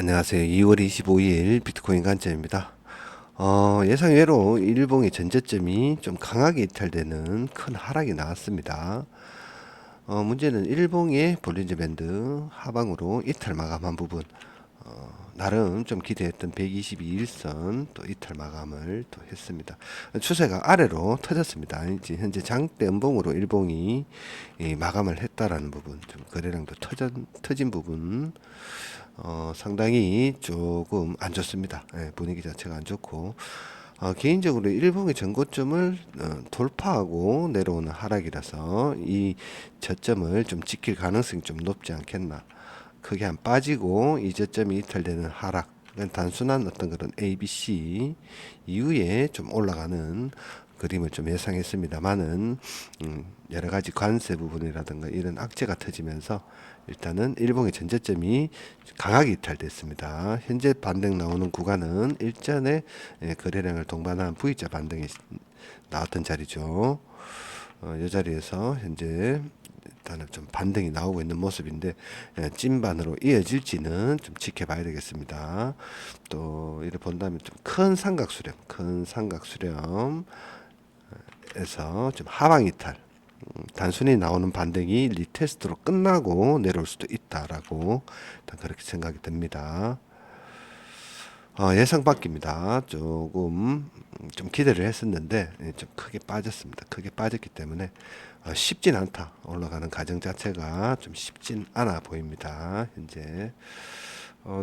안녕하세요. 2월 25일 비트코인 관점입니다. 예상외로 일봉의 전저점이 좀 강하게 이탈되는 큰 하락이 나왔습니다. 문제는 일봉의 볼린저 밴드 하방으로 이탈 마감한 부분, 나름 좀 기대했던 122일선 또 이탈 마감을 또 했습니다. 추세가 아래로 터졌습니다. 이제 현재 장대 음봉으로 일봉이 마감을 했다라는 부분, 좀 거래량도 터진 부분, 상당히 조금 안 좋습니다. 예, 분위기 자체가 안 좋고, 개인적으로 일봉의 전고점을 돌파하고 내려오는 하락이라서 이 저점을 좀 지킬 가능성이 좀 높지 않겠나. 크게 안 빠지고 이 저점이 이탈되는 하락. 그건 단순한 어떤 그런 ABC 이후에 좀 올라가는 그림을 좀 예상했습니다만은 여러 가지 관세 부분이라든가 이런 악재가 터지면서 일단은 일봉의 전저점이 강하게 이탈됐습니다. 현재 반등 나오는 구간은 일전에 거래량을 동반한 V자 반등이 나왔던 자리죠. 이 자리에서 현재 일단은 좀 반등이 나오고 있는 모습인데 찐반으로 이어질지는 좀 지켜봐야 되겠습니다. 또 이를 본다면 좀 큰 삼각수렴에서 좀 하방 이탈, 단순히 나오는 반등이 리테스트로 끝나고 내려올 수도 있다라고 일단 그렇게 생각이 듭니다. 예상 밖입니다. 조금 좀 기대를 했었는데 좀 크게 빠졌습니다. 크게 빠졌기 때문에 쉽진 않다. 올라가는 과정 자체가 좀 쉽진 않아 보입니다. 현재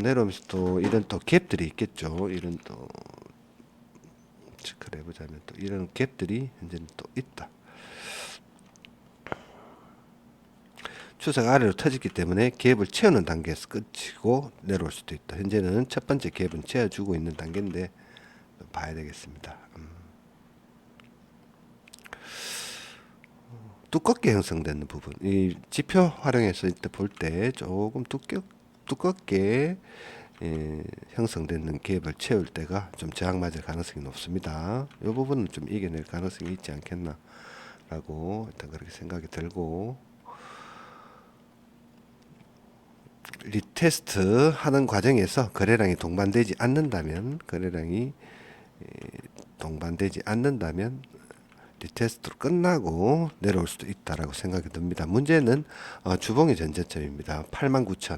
내려오면서 또 이런 또 갭들이 있겠죠. 이런 또 체크를 해보자면 또 이런 갭들이 현재는 또 있다. 추세가 아래로 터졌기 때문에 갭을 채우는 단계에서 끝이고 내려올 수도 있다. 현재는 첫 번째 갭은 채워주고 있는 단계인데 봐야 되겠습니다. 두껍게 형성되는 부분, 이 지표 활용해서 이때 볼 때 조금 두껍게 형성되는 갭을 채울 때가 좀 저항맞을 가능성이 높습니다. 이 부분은 좀 이겨낼 가능성이 있지 않겠나라고 일단 그렇게 생각이 들고, 리테스트 하는 과정에서 거래량이 동반되지 않는다면 리테스트로 끝나고 내려올 수도 있다라고 생각이 듭니다. 문제는 주봉의 전저점입니다. 89,000,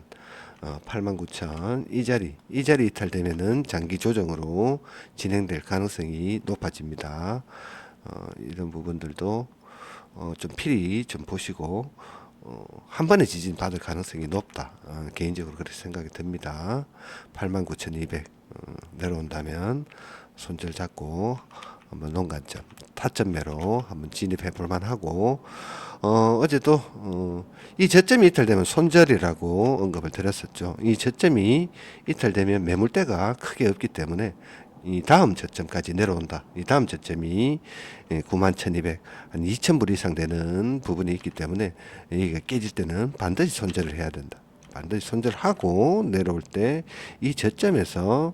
89,000 이 자리 이탈되면은 장기 조정으로 진행될 가능성이 높아집니다. 이런 부분들도 좀 필히 좀 보시고 한 번에 지진 받을 가능성이 높다. 개인적으로 그렇게 생각이 듭니다. 89,200 내려온다면 손절 잡고 한번 농관점 타점 매로 한번 진입해 볼 만하고, 어제도 이 저점이 이탈되면 손절이라고 언급을 드렸었죠. 이 저점이 이탈되면 매물대가 크게 없기 때문에 이 다음 저점까지 내려온다. 이 다음 저점이 91,200, 한 2,000불 이상 되는 부분이 있기 때문에 이게 깨질 때는 반드시 손절을 해야 된다. 반드시 손절하고 내려올 때 이 저점에서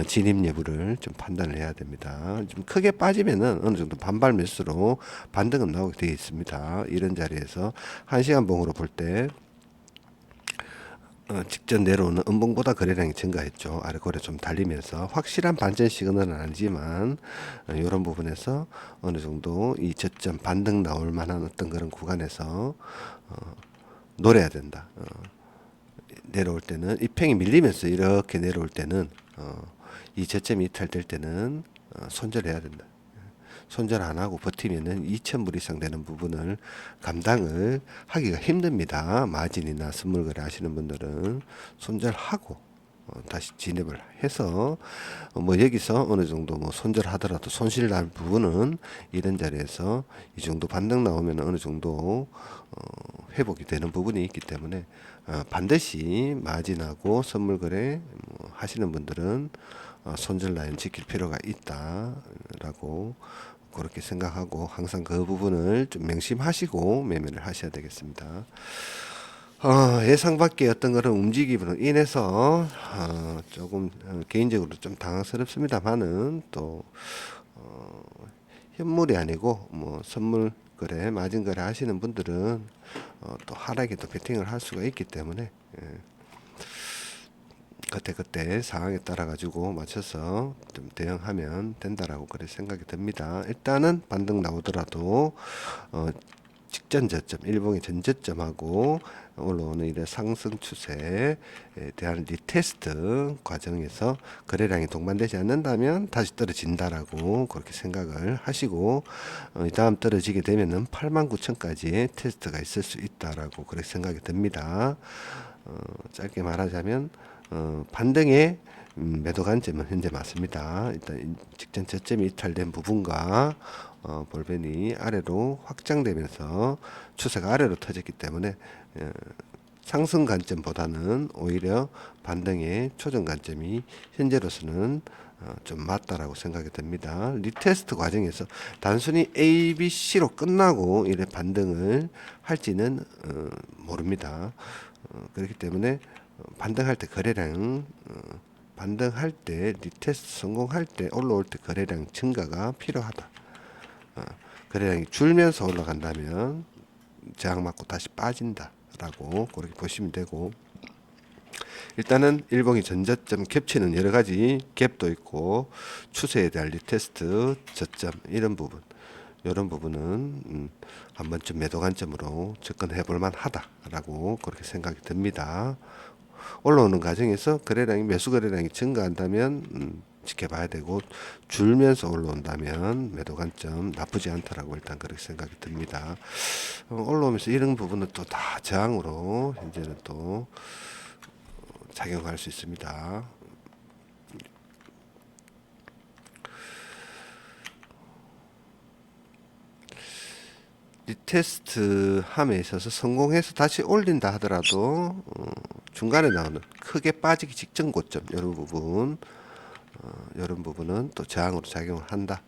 진입 여부를 좀 판단을 해야 됩니다. 좀 크게 빠지면은 어느 정도 반발 매수로 반등은 나오게 되어 있습니다. 이런 자리에서 1시간 봉으로 볼때 직전 내려오는 음봉보다 거래량이 증가했죠. 아래 거래 좀 달리면서 확실한 반전 시그널은 아니지만 이런 부분에서 어느 정도 이 저점 반등 나올 만한 어떤 그런 구간에서 노려야 된다. 내려올 때는 입행이 밀리면서 이렇게 내려올 때는 이 저점이 이탈될 때는 손절해야 된다. 손절 안 하고 버티면은 2,000불 이상 되는 부분을 감당을 하기가 힘듭니다. 마진이나 선물 거래 하시는 분들은 손절하고 다시 진입을 해서 뭐 여기서 어느 정도 뭐 손절하더라도 손실 날 부분은 이런 자리에서 이 정도 반등 나오면 어느 정도 회복이 되는 부분이 있기 때문에 반드시 마진하고 선물 거래 뭐 하시는 분들은 손절 라인 지킬 필요가 있다라고 그렇게 생각하고 항상 그 부분을 좀 명심하시고 매매를 하셔야 되겠습니다. 예상 밖의 어떤 그런 움직임으로 인해서 조금 개인적으로 좀 당황스럽습니다만은 또 어, 현물이 아니고 뭐 선물 거래, 마진 거래 하시는 분들은 또 하락에 또 베팅을 할 수가 있기 때문에 그때 상황에 따라 가지고 맞춰서 좀 대응하면 된다라고 그렇게 생각이 듭니다. 일단은 반등 나오더라도 직전 저점, 일봉의 전 저점하고 올라오는 이런 상승 추세에 대한 리테스트 과정에서 거래량이 동반되지 않는다면 다시 떨어진다라고 그렇게 생각을 하시고, 이 다음 떨어지게 되면은 89,000까지의 테스트가 있을 수 있다라고 그렇게 생각이 듭니다. 짧게 말하자면 반등의 매도 관점은 현재 맞습니다. 일단 직전 저점이 이탈된 부분과 볼벤이 아래로 확장되면서 추세가 아래로 터졌기 때문에 상승 관점보다는 오히려 반등의 초정 관점이 현재로서는 좀 맞다라고 생각이 듭니다. 리테스트 과정에서 단순히 A, B, C로 끝나고 이래 반등을 할지는 모릅니다. 그렇기 때문에 반등할 때 거래량 반등할 때 리테스트 성공할 때 올라올 때 거래량 증가가 필요하다. 거래량이 줄면서 올라간다면 저항 맞고 다시 빠진다라고 그렇게 보시면 되고, 일단은 일봉이 전저점 겹치는 여러 가지 갭도 있고 추세에 대한 리테스트 저점 이런 부분은 한 번쯤 매도 관점으로 접근해 볼 만하다라고 그렇게 생각이 듭니다. 올라오는 과정에서 거래량이 매수 거래량이 증가한다면 지켜봐야 되고, 줄면서 올라온다면 매도 관점 나쁘지 않다라고 일단 그렇게 생각이 듭니다. 올라오면서 이런 부분은 또 다 저항으로 현재는 또 작용할 수 있습니다. 리테스트 함에 있어서 성공해서 다시 올린다 하더라도 중간에 나오는 크게 빠지기 직전 고점 이런 부분은 또 저항으로 작용을 한다.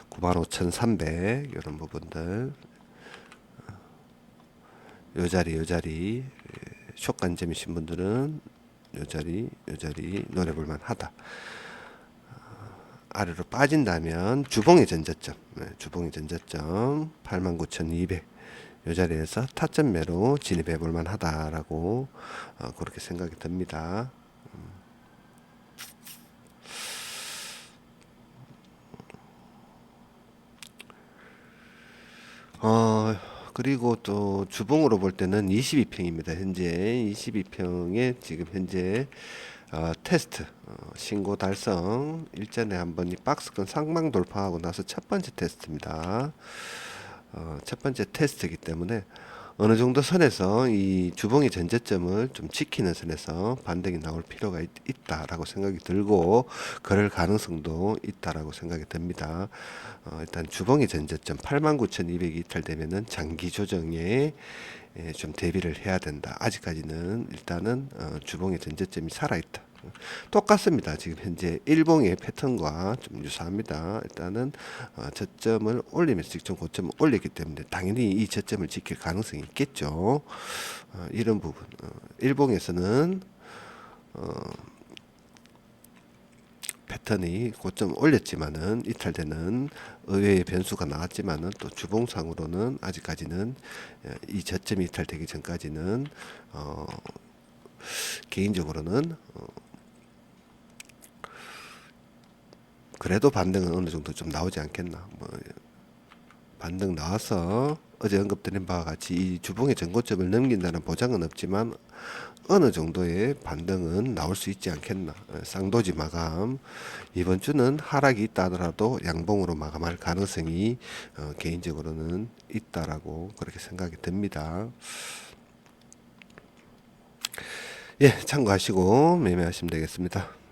95,300 이런 부분들 요 자리 숏 관점이신 분들은 요 자리 노려볼만 하다. 아래로 빠진다면 주봉의 전저점 89,200 이 자리에서 타점 매로 진입해 볼 만하다라고 그렇게 생각이 듭니다. 그리고 또 주봉으로 볼 때는 22평입니다. 현재 22평에 지금 현재 테스트 신고 달성 일전에 한번 이 박스권 상방 돌파하고 나서 첫 번째 테스트입니다. 첫 번째 테스트이기 때문에 어느 정도 선에서 이 주봉의 전제점을 좀 지키는 선에서 반등이 나올 필요가 있다라고 생각이 들고, 그럴 가능성도 있다라고 생각이 듭니다. 일단 주봉의 전제점 89,200이 이탈되면은 장기 조정에 좀 대비를 해야 된다. 아직까지는 일단은 주봉의 전제점이 살아있다. 똑같습니다. 지금 현재 일봉의 패턴과 좀 유사합니다. 일단은 저점을 올리면서 직전 고점을 올렸기 때문에 당연히 이 저점을 지킬 가능성이 있겠죠. 이런 부분 일봉에서는 패턴이 고점 올렸지만은 이탈되는 의외의 변수가 나왔지만은 또 주봉상으로는 아직까지는 이 저점이 이탈되기 전까지는 개인적으로는 그래도 반등은 어느 정도 좀 나오지 않겠나. 반등 나와서 어제 언급드린 바와 같이 이 주봉의 전고점을 넘긴다는 보장은 없지만 어느 정도의 반등은 나올 수 있지 않겠나. 쌍도지 마감 이번 주는 하락이 있다 하더라도 양봉으로 마감할 가능성이 개인적으로는 있다라고 그렇게 생각이 듭니다. 예, 참고하시고 매매하시면 되겠습니다.